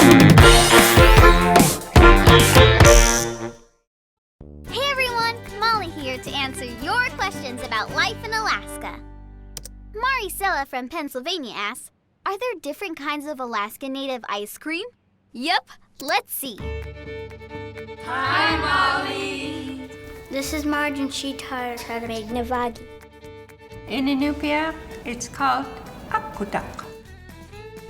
Hey everyone, Molly here to answer your questions about life in Alaska. Maricela from Pennsylvania asks, are there different kinds of Alaska Native ice cream? Yep, let's see. Hi, Molly. This is Marge and she taught us how to make nivagi. In Inupiaq, it's called Akutaq.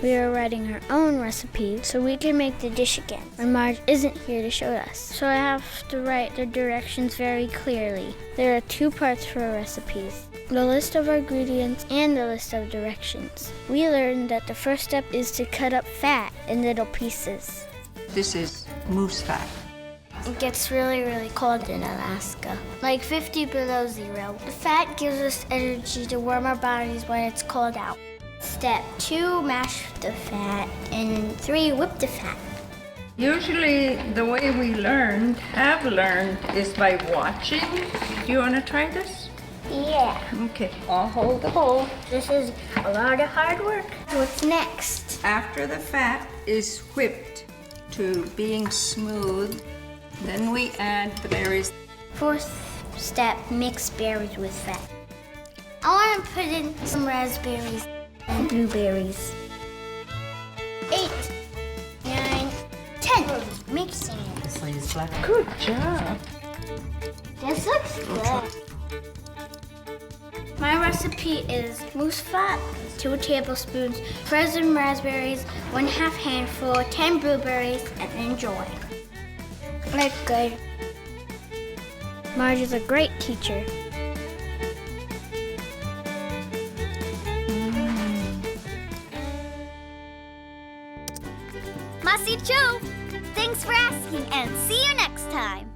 We are writing our own recipe so we can make the dish again when Marge isn't here to show us. So I have to write the directions very clearly. There are 2 parts for our recipes: the list of our ingredients and the list of directions. We learned that the first step is to cut up fat in little pieces. This is moose fat. It gets really, really cold in Alaska, like 50 below zero. The fat gives us energy to warm our bodies when it's cold out. Step 2, mash the fat, and 3, whip the fat. Usually, the way we have learned, is by watching. Do you want to try this? Yeah. Okay, I'll hold the bowl. This is a lot of hard work. What's next? After the fat is whipped to being smooth, then we add the berries. 4th step, mix berries with fat. I want to put in some raspberries and blueberries. 8, 9, 10. Mixing it. Please, black. Good job. This looks good. My recipe is moose fat, 2 tablespoons, frozen raspberries, 1/2 handful, 10 blueberries, and enjoy. Look good. Marge is a great teacher. Masi Cho! Thanks for asking and see you next time!